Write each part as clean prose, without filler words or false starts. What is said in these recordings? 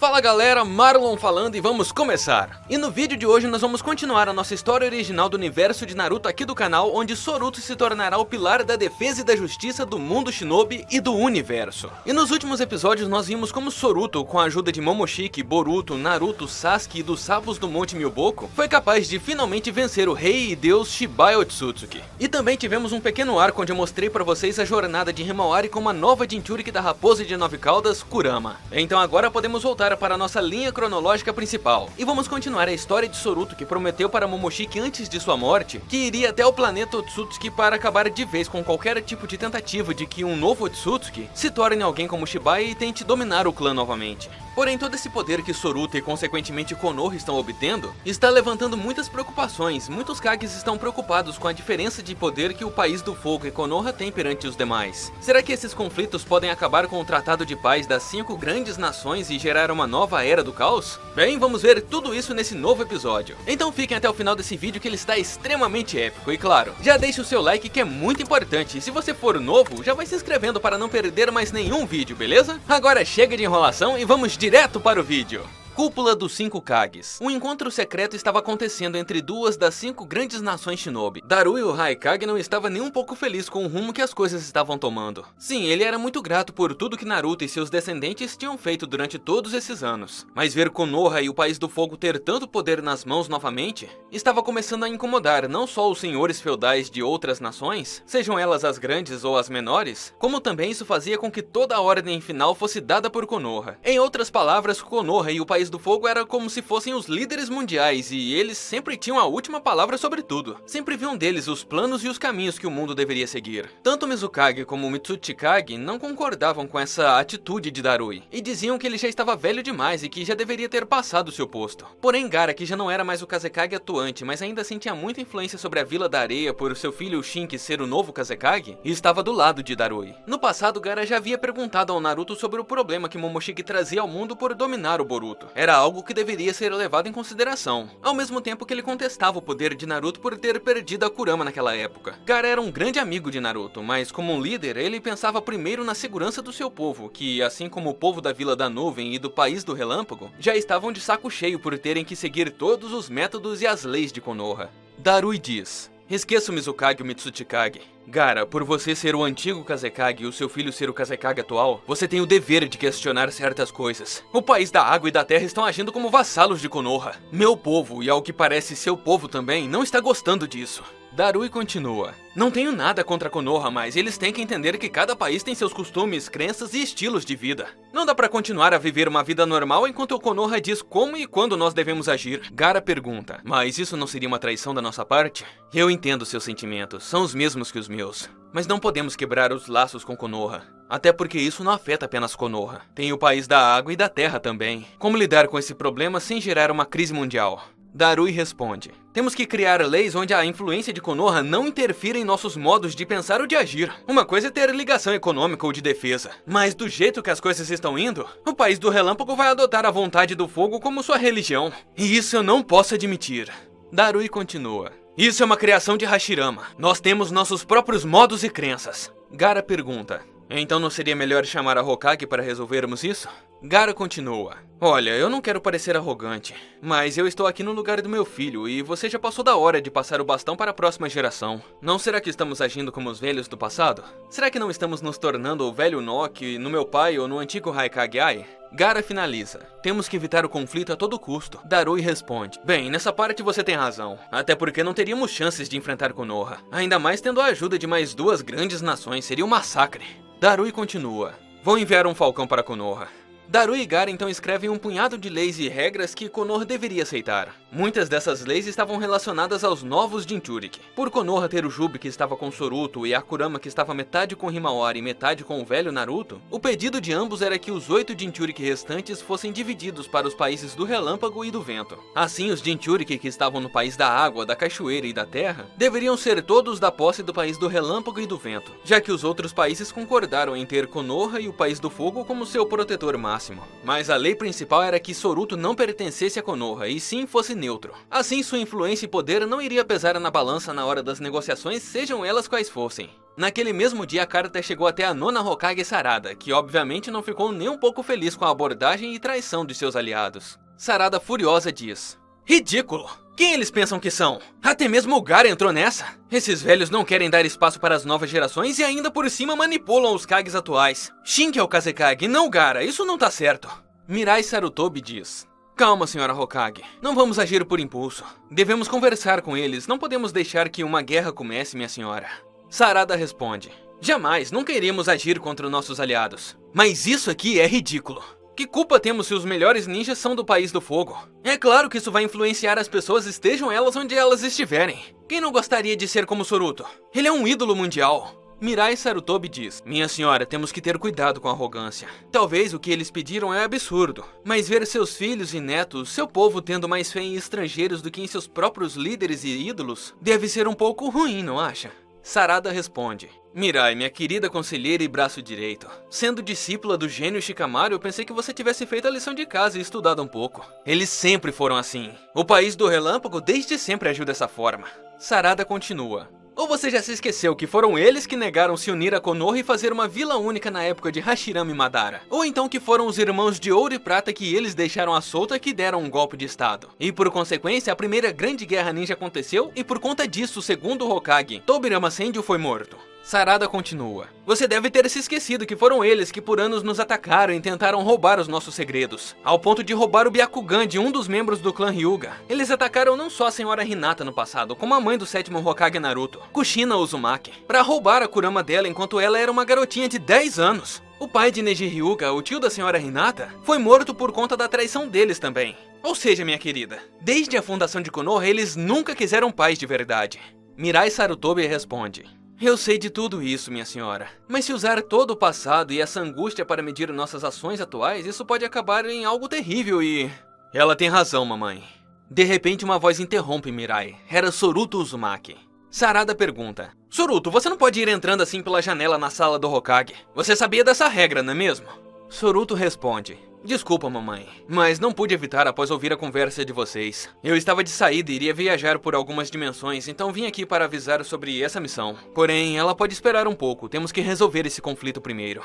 Fala galera, Marlon falando e vamos começar! E no vídeo de hoje nós vamos continuar a nossa história original do universo de Naruto aqui do canal, onde Soruto se tornará o pilar da defesa e da justiça do mundo shinobi e do universo. E nos últimos episódios nós vimos como Soruto, com a ajuda de Momoshiki, Boruto, Naruto, Sasuke e dos sapos do Monte Milboku, foi capaz de finalmente vencer o rei e deus Shibai Otsutsuki. E também tivemos um pequeno arco onde eu mostrei pra vocês a jornada de Himawari com uma nova Jinchuriki da raposa de 9 caudas, Kurama. Então agora podemos voltar para a nossa linha cronológica principal. E vamos continuar a história de Soruto, que prometeu para Momoshiki antes de sua morte que iria até o planeta Otsutsuki para acabar de vez com qualquer tipo de tentativa de que um novo Otsutsuki se torne alguém como Shibai e tente dominar o clã novamente. Porém, todo esse poder que Soruto e consequentemente Konoha estão obtendo está levantando muitas preocupações. Muitos Kages estão preocupados com a diferença de poder que o País do Fogo e Konoha têm perante os demais. Será que esses conflitos podem acabar com o Tratado de Paz das 5 grandes nações e gerar uma nova era do caos? Bem, vamos ver tudo isso nesse novo episódio. Então fiquem até o final desse vídeo que ele está extremamente épico. E claro, já deixe o seu like que é muito importante. E se você for novo, já vai se inscrevendo para não perder mais nenhum vídeo, beleza? Agora chega de enrolação e vamos direto para o vídeo. Cúpula dos 5 Kages. Um encontro secreto estava acontecendo entre duas das 5 grandes nações shinobi. Darui, o Raikage, não estava nem um pouco feliz com o rumo que as coisas estavam tomando. Sim, ele era muito grato por tudo que Naruto e seus descendentes tinham feito durante todos esses anos. Mas ver Konoha e o País do Fogo ter tanto poder nas mãos novamente, estava começando a incomodar não só os senhores feudais de outras nações, sejam elas as grandes ou as menores, como também isso fazia com que toda a ordem final fosse dada por Konoha. Em outras palavras, Konoha e o País do Fogo era como se fossem os líderes mundiais e eles sempre tinham a última palavra sobre tudo. Sempre viam deles os planos e os caminhos que o mundo deveria seguir. Tanto Mizukage como Mitsuchikage não concordavam com essa atitude de Darui e diziam que ele já estava velho demais e que já deveria ter passado seu posto. Porém, Gaara, que já não era mais o Kazekage atuante, mas ainda assim tinha muita influência sobre a Vila da Areia por seu filho Shinki ser o novo Kazekage, e estava do lado de Darui. No passado, Gaara já havia perguntado ao Naruto sobre o problema que Momoshiki trazia ao mundo por dominar o Boruto. Era algo que deveria ser levado em consideração, ao mesmo tempo que ele contestava o poder de Naruto por ter perdido a Kurama naquela época. Gaara era um grande amigo de Naruto, mas como um líder, ele pensava primeiro na segurança do seu povo, que, assim como o povo da Vila da Nuvem e do País do Relâmpago, já estavam de saco cheio por terem que seguir todos os métodos e as leis de Konoha. Darui diz: esqueça o Mizukage e o Mitsuchikage. Gaara, por você ser o antigo Kazekage e o seu filho ser o Kazekage atual, você tem o dever de questionar certas coisas. O País da Água e da Terra estão agindo como vassalos de Konoha. Meu povo, e ao que parece seu povo também, não está gostando disso. Darui continua: não tenho nada contra Konoha, mas eles têm que entender que cada país tem seus costumes, crenças e estilos de vida. Não dá pra continuar a viver uma vida normal enquanto o Konoha diz como e quando nós devemos agir. Gaara pergunta: mas isso não seria uma traição da nossa parte? Eu entendo seus sentimentos, são os mesmos que os meus. Mas não podemos quebrar os laços com Konoha. Até porque isso não afeta apenas Konoha. Tem o País da Água e da Terra também. Como lidar com esse problema sem gerar uma crise mundial? Darui responde: temos que criar leis onde a influência de Konoha não interfira em nossos modos de pensar ou de agir. Uma coisa é ter ligação econômica ou de defesa, mas do jeito que as coisas estão indo, o País do Relâmpago vai adotar a vontade do fogo como sua religião. E isso eu não posso admitir. Darui continua: isso é uma criação de Hashirama. Nós temos nossos próprios modos e crenças. Gaara pergunta: então não seria melhor chamar a Hokage para resolvermos isso? Gaara continua: olha, eu não quero parecer arrogante, mas eu estou aqui no lugar do meu filho e você já passou da hora de passar o bastão para a próxima geração. Não será que estamos agindo como os velhos do passado? Será que não estamos nos tornando o velho Noki no meu pai ou no antigo Raikage Ai? Gaara finaliza: temos que evitar o conflito a todo custo. Darui responde: bem, nessa parte você tem razão, até porque não teríamos chances de enfrentar Konoha. Ainda mais tendo a ajuda de mais 2 grandes nações, seria um massacre. Darui continua: vou enviar um falcão para Konoha. Darui e Gaara então escrevem um punhado de leis e regras que Konoha deveria aceitar. Muitas dessas leis estavam relacionadas aos novos Jinchuriki. Por Konoha ter o Jubi que estava com Soruto e a Kurama que estava metade com Himawari e metade com o velho Naruto, o pedido de ambos era que os 8 Jinchuriki restantes fossem divididos para os países do Relâmpago e do Vento. Assim, os Jinchuriki que estavam no País da Água, da Cachoeira e da Terra deveriam ser todos da posse do País do Relâmpago e do Vento, já que os outros países concordaram em ter Konoha e o País do Fogo como seu protetor máximo. Mas a lei principal era que Soruto não pertencesse a Konoha, e sim fosse neutro. Assim, sua influência e poder não iria pesar na balança na hora das negociações, sejam elas quais fossem. Naquele mesmo dia, a carta chegou até a nona Hokage Sarada, que obviamente não ficou nem um pouco feliz com a abordagem e traição de seus aliados. Sarada, furiosa, diz: ridículo! Quem eles pensam que são? Até mesmo o Gaara entrou nessa? Esses velhos não querem dar espaço para as novas gerações e ainda por cima manipulam os Kages atuais. Shinki é o Kazekage, não o Gaara, isso não tá certo. Mirai Sarutobi diz: calma, senhora Hokage. Não vamos agir por impulso. Devemos conversar com eles, não podemos deixar que uma guerra comece, minha senhora. Sarada responde: jamais, nunca iremos agir contra nossos aliados. Mas isso aqui é ridículo. Que culpa temos se os melhores ninjas são do País do Fogo? É claro que isso vai influenciar as pessoas, estejam elas onde elas estiverem. Quem não gostaria de ser como Soruto? Ele é um ídolo mundial. Mirai Sarutobi diz: minha senhora, temos que ter cuidado com a arrogância. Talvez o que eles pediram é absurdo, mas ver seus filhos e netos, seu povo tendo mais fé em estrangeiros do que em seus próprios líderes e ídolos, deve ser um pouco ruim, não acha? Sarada responde: Mirai, minha querida conselheira e braço direito. Sendo discípula do gênio Shikamaru, eu pensei que você tivesse feito a lição de casa e estudado um pouco. Eles sempre foram assim. O País do Relâmpago desde sempre agiu dessa forma. Sarada continua: ou você já se esqueceu que foram eles que negaram se unir a Konoha e fazer uma vila única na época de Hashirama e Madara? Ou então que foram os irmãos de Ouro e Prata que eles deixaram à solta que deram um golpe de estado? E por consequência, a primeira grande guerra ninja aconteceu e por conta disso, o segundo Hokage, Tobirama Senju, foi morto. Sarada continua: você deve ter se esquecido que foram eles que por anos nos atacaram e tentaram roubar os nossos segredos, ao ponto de roubar o Byakugan de um dos membros do clã Hyuga. Eles atacaram não só a senhora Hinata no passado, como a mãe do sétimo Hokage Naruto, Kushina Uzumaki, para roubar a Kurama dela enquanto ela era uma garotinha de 10 anos. O pai de Neji Hyuga, o tio da senhora Hinata, foi morto por conta da traição deles também. Ou seja, minha querida, desde a fundação de Konoha, eles nunca quiseram paz de verdade. Mirai Sarutobi responde: eu sei de tudo isso, minha senhora. Mas se usar todo o passado e essa angústia para medir nossas ações atuais, isso pode acabar em algo terrível e... ela tem razão, mamãe. De repente, uma voz interrompe Mirai. Era Soruto Uzumaki. Sarada pergunta: Soruto, você não pode ir entrando assim pela janela na sala do Hokage. Você sabia dessa regra, não é mesmo? Soruto responde: desculpa, mamãe, mas não pude evitar após ouvir a conversa de vocês. Eu estava de saída e iria viajar por algumas dimensões, então vim aqui para avisar sobre essa missão. Porém, ela pode esperar um pouco, temos que resolver esse conflito primeiro.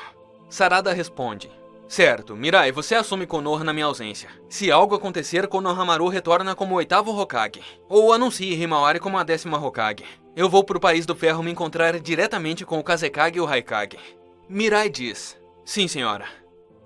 Sarada responde: certo, Mirai, você assume Konoha na minha ausência. Se algo acontecer, Konohamaru retorna como o 8º Hokage, ou anuncie Himawari como a 10ª Hokage. Eu vou pro País do Ferro me encontrar diretamente com o Kazekage e o Raikage. Mirai diz: sim, senhora.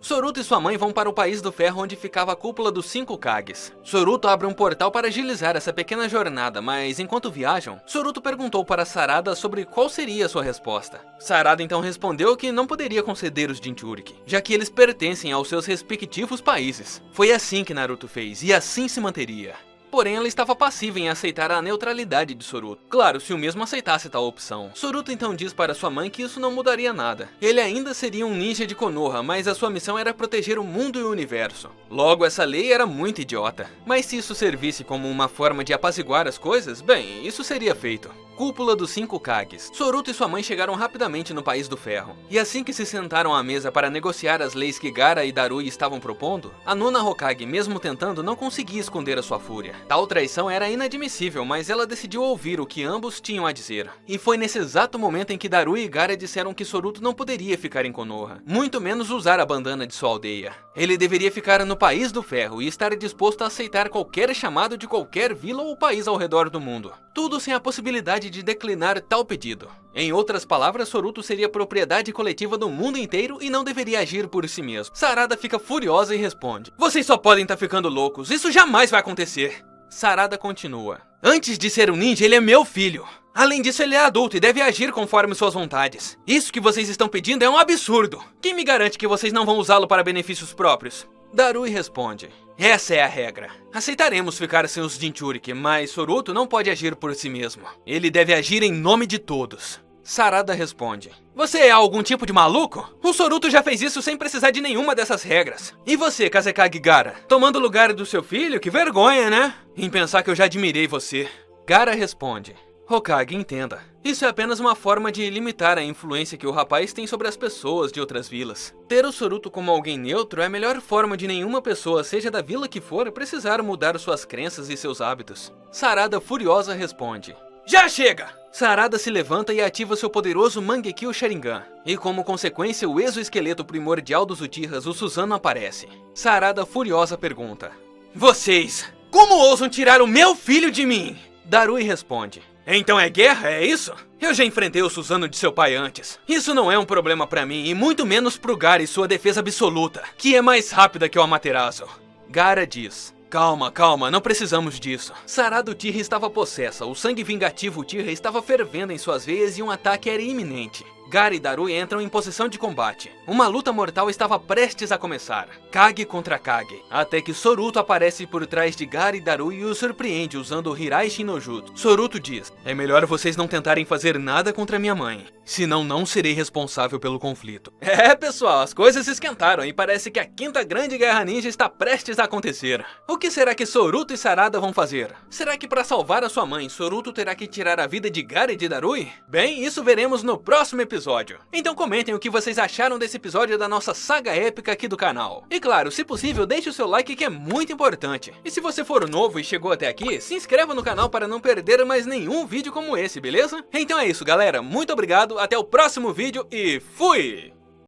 Soruto e sua mãe vão para o País do Ferro, onde ficava a cúpula dos 5 Kages. Soruto abre um portal para agilizar essa pequena jornada, mas enquanto viajam, Soruto perguntou para Sarada sobre qual seria a sua resposta. Sarada então respondeu que não poderia conceder os Jinchuriki, já que eles pertencem aos seus respectivos países. Foi assim que Naruto fez, e assim se manteria. Porém, ela estava passiva em aceitar a neutralidade de Soruto. Claro, se o mesmo aceitasse tal opção. Soruto então diz para sua mãe que isso não mudaria nada. Ele ainda seria um ninja de Konoha, mas a sua missão era proteger o mundo e o universo. Logo, essa lei era muito idiota. Mas se isso servisse como uma forma de apaziguar as coisas, bem, isso seria feito. Cúpula dos 5 Kages. Soruto e sua mãe chegaram rapidamente no País do Ferro. E assim que se sentaram à mesa para negociar as leis que Gaara e Darui estavam propondo, a nona Hokage, mesmo tentando, não conseguia esconder a sua fúria. Tal traição era inadmissível, mas ela decidiu ouvir o que ambos tinham a dizer. E foi nesse exato momento em que Darui e Gaara disseram que Soruto não poderia ficar em Konoha, muito menos usar a bandana de sua aldeia. Ele deveria ficar no País do Ferro e estar disposto a aceitar qualquer chamado de qualquer vila ou país ao redor do mundo. Tudo sem a possibilidade de declinar tal pedido. Em outras palavras, Soruto seria propriedade coletiva do mundo inteiro e não deveria agir por si mesmo. Sarada fica furiosa e responde: vocês só podem estar ficando loucos, isso jamais vai acontecer. Sarada continua: antes de ser um ninja, ele é meu filho. Além disso, ele é adulto e deve agir conforme suas vontades. Isso que vocês estão pedindo é um absurdo. Quem me garante que vocês não vão usá-lo para benefícios próprios? Darui responde: essa é a regra. Aceitaremos ficar sem os Jinchuriki, mas Soruto não pode agir por si mesmo. Ele deve agir em nome de todos. Sarada responde: você é algum tipo de maluco? O Soruto já fez isso sem precisar de nenhuma dessas regras. E você, Kazekage Gaara? Tomando o lugar do seu filho? Que vergonha, né? Em pensar que eu já admirei você. Gaara responde: Hokage, entenda. Isso é apenas uma forma de limitar a influência que o rapaz tem sobre as pessoas de outras vilas. Ter o Soruto como alguém neutro é a melhor forma de nenhuma pessoa, seja da vila que for, precisar mudar suas crenças e seus hábitos. Sarada furiosa responde: já chega! Sarada se levanta e ativa seu poderoso Mangekyo Sharingan. E como consequência, o exoesqueleto primordial dos Uchihas, o Susanoo, aparece. Sarada, furiosa, pergunta: Vocês, como ousam tirar o meu filho de mim? Darui responde: Então é guerra, é isso? Eu já enfrentei o Susanoo de seu pai antes. Isso não é um problema pra mim, e muito menos pro Gaara e sua defesa absoluta, que é mais rápida que o Amaterasu. Gaara diz: Calma, calma, não precisamos disso. Sarada Uchiha estava possessa, o sangue vingativo Uchiha estava fervendo em suas veias e um ataque era iminente. Gaara e Darui entram em posição de combate. Uma luta mortal estava prestes a começar. Kage contra Kage. Até que Soruto aparece por trás de Gaara e Darui e os surpreende usando o Hiraishi no Jutsu. Soruto diz: É melhor vocês não tentarem fazer nada contra minha mãe, senão não serei responsável pelo conflito. É, pessoal, as coisas esquentaram e parece que a quinta grande guerra ninja está prestes a acontecer. O que será que Soruto e Sarada vão fazer? Será que para salvar a sua mãe, Soruto terá que tirar a vida de Gaara e de Darui? Bem, isso veremos no próximo episódio. Então comentem o que vocês acharam desse episódio da nossa saga épica aqui do canal. E claro, se possível, deixe o seu like, que é muito importante. E se você for novo e chegou até aqui, se inscreva no canal para não perder mais nenhum vídeo como esse, beleza? Então é isso, galera. Muito obrigado, até o próximo vídeo e fui!